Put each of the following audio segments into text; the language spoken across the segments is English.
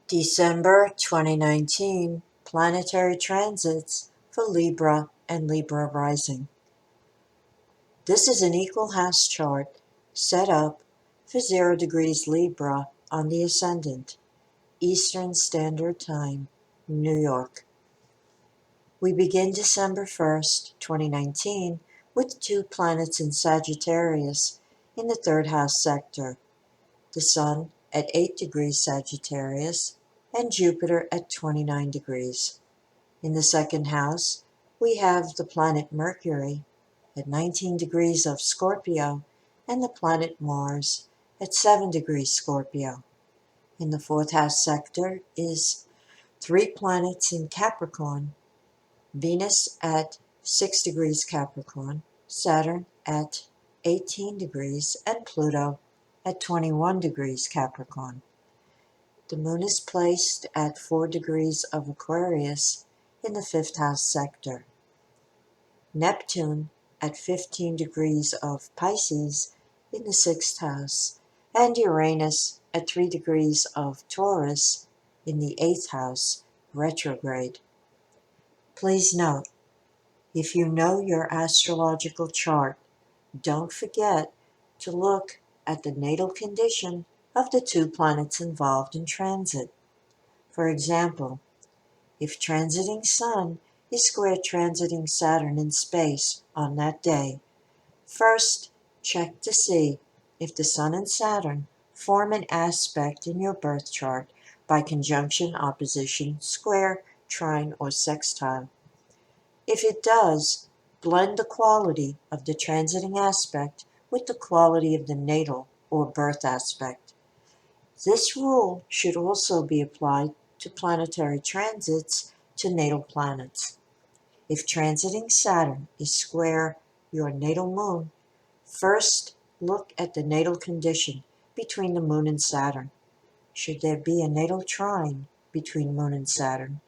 December 2019 Planetary Transits for Libra and Libra Rising. This is an equal house chart set up for 0 degrees Libra on the ascendant, Eastern Standard Time, New York. We begin December 1st, 2019 with 2 planets in Sagittarius in the 3rd house sector, the Sun at 8 degrees Sagittarius and Jupiter at 29 degrees. In the 2nd house, we have the planet Mercury at 19 degrees of Scorpio and the planet Mars at 7 degrees Scorpio. In the 4th house sector is 3 planets in Capricorn, Venus at 6 degrees Capricorn, Saturn at 18 degrees, and Pluto at 21 degrees Capricorn. The moon is placed at 4 degrees of Aquarius in the 5th house sector. Neptune at 15 degrees of Pisces in the 6th house, and Uranus at 3 degrees of Taurus in the 8th house, retrograde. Please note, if you know your astrological chart, don't forget to look at the natal condition of the 2 planets involved in transit. For example, if transiting Sun is square transiting Saturn in space on that day, first check to see if the Sun and Saturn form an aspect in your birth chart by conjunction, opposition, square, trine, or sextile. If it does, blend the quality of the transiting aspect with the quality of the natal or birth aspect. This rule should also be applied to planetary transits to natal planets. If transiting Saturn is square your natal moon, first look at the natal condition between the moon and Saturn. Should there be a natal trine between moon and Saturn,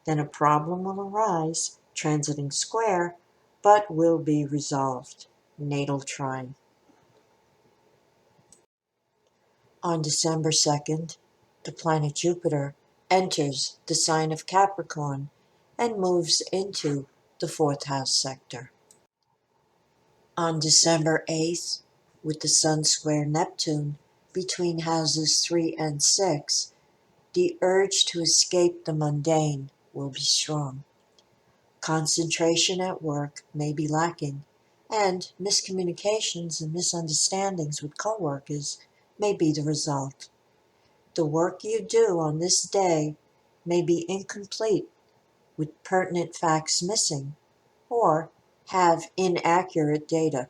then a problem will arise transiting square, but will be resolved. Natal trine. On December 2nd, the planet Jupiter enters the sign of Capricorn and moves into the 4th house sector. On December 8th, with the Sun square Neptune between houses 3 and 6, the urge to escape the mundane will be strong. Concentration at work may be lacking, and miscommunications and misunderstandings with coworkers may be the result. The work you do on this day may be incomplete, with pertinent facts missing, or have inaccurate data.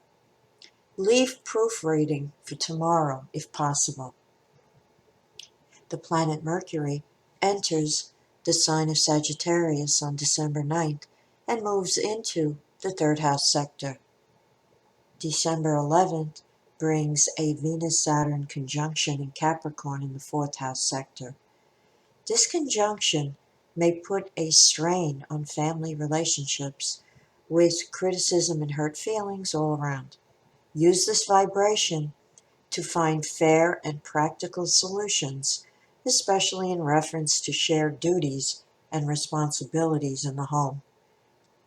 Leave proofreading for tomorrow if possible. The planet Mercury enters the sign of Sagittarius on December 9th and moves into the 3rd house sector. December 11th brings a Venus-Saturn conjunction in Capricorn in the 4th house sector. This conjunction may put a strain on family relationships with criticism and hurt feelings all around. Use this vibration to find fair and practical solutions, especially in reference to shared duties and responsibilities in the home.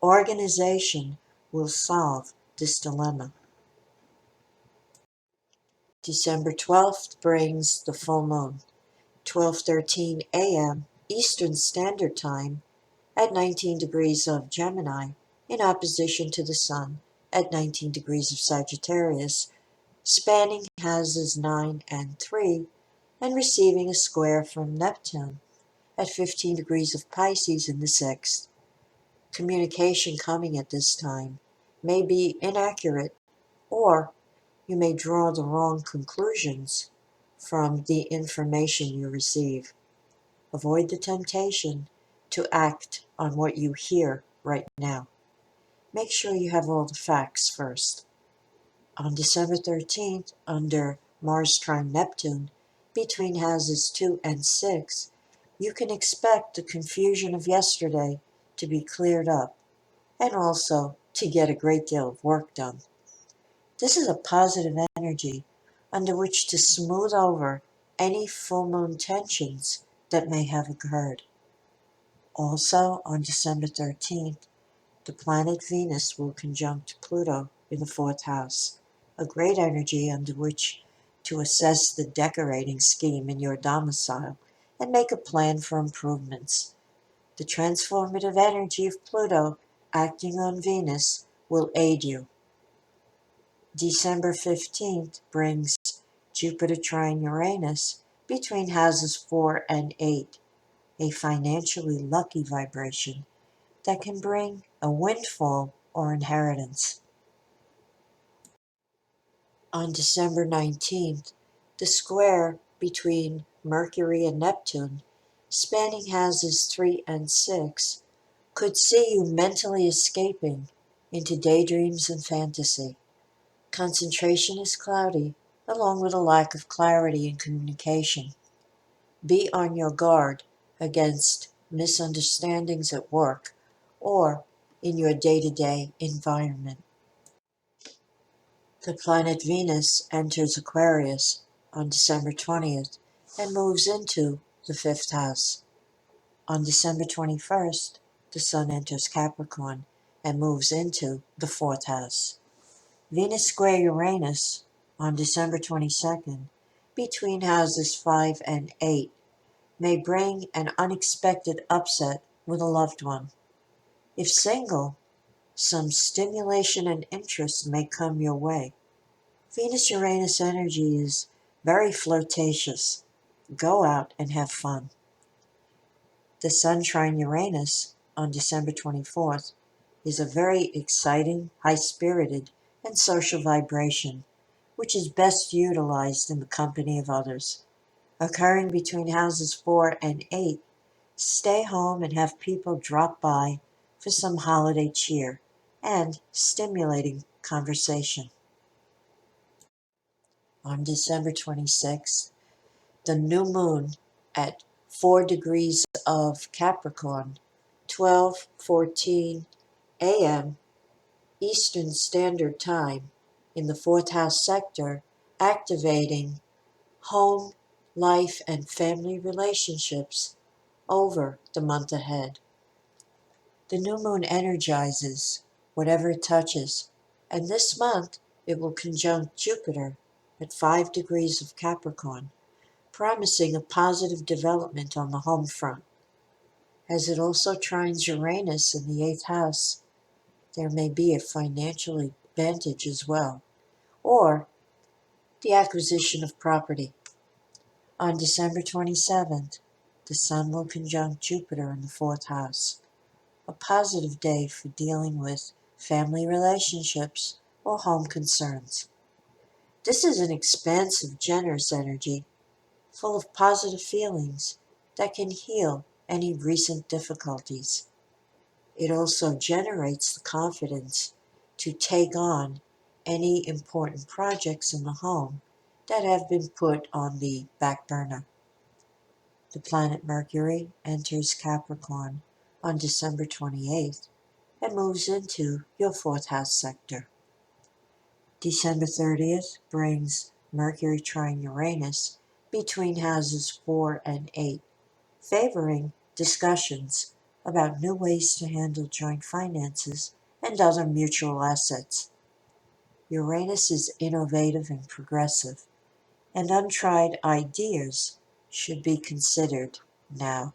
Organization will solve this dilemma. December 12th brings the full moon, 12:13 a.m. Eastern Standard Time at 19 degrees of Gemini in opposition to the Sun at 19 degrees of Sagittarius, spanning houses 9 and 3 and receiving a square from Neptune at 15 degrees of Pisces in the 6th. Communication coming at this time may be inaccurate, or you may draw the wrong conclusions from the information you receive. Avoid the temptation to act on what you hear right now. Make sure you have all the facts first. On December 13th, under Mars trine Neptune, between houses 2 and 6, you can expect the confusion of yesterday to be cleared up, and also to get a great deal of work done. This is a positive energy under which to smooth over any full moon tensions that may have occurred. Also, on December 13th, the planet Venus will conjunct Pluto in the fourth house, a great energy under which to assess the decorating scheme in your domicile and make a plan for improvements. The transformative energy of Pluto acting on Venus will aid you. December 15th brings Jupiter trine Uranus between houses 4 and 8, a financially lucky vibration that can bring a windfall or inheritance. On December 19th, the square between Mercury and Neptune, spanning houses 3 and 6, could see you mentally escaping into daydreams and fantasy. Concentration is cloudy, along with a lack of clarity in communication. Be on your guard against misunderstandings at work or in your day-to-day environment. The planet Venus enters Aquarius on December 20th and moves into the fifth house. On December 21st, the Sun enters Capricorn and moves into the fourth house. Venus square Uranus on December 22nd between houses 5 and 8 may bring an unexpected upset with a loved one. If single, some stimulation and interest may come your way. Venus-Uranus energy is very flirtatious. Go out and have fun. The Sun trine Uranus on December 24th is a very exciting, high-spirited, and social vibration, which is best utilized in the company of others. Occurring between houses 4 and 8, stay home and have people drop by for some holiday cheer and stimulating conversation. On December 26th, the new moon at 4 degrees of Capricorn, 12:14 a.m. Eastern Standard Time in the fourth house sector, activating home, life, and family relationships over the month ahead. The new moon energizes whatever it touches, and this month it will conjunct Jupiter at 5 degrees of Capricorn, promising a positive development on the home front. As it also trines Uranus in the eighth house, there may be a financial advantage as well, or the acquisition of property. On December 27th, the Sun will conjunct Jupiter in the fourth house, a positive day for dealing with family relationships or home concerns. This is an expansive, generous energy, full of positive feelings that can heal any recent difficulties. It also generates the confidence to take on any important projects in the home that have been put on the back burner. The planet Mercury enters Capricorn on December 28th and moves into your fourth house sector. December 30th brings Mercury trine Uranus between houses 4 and 8, favoring discussions about new ways to handle joint finances and other mutual assets. Uranus is innovative and progressive, and untried ideas should be considered now.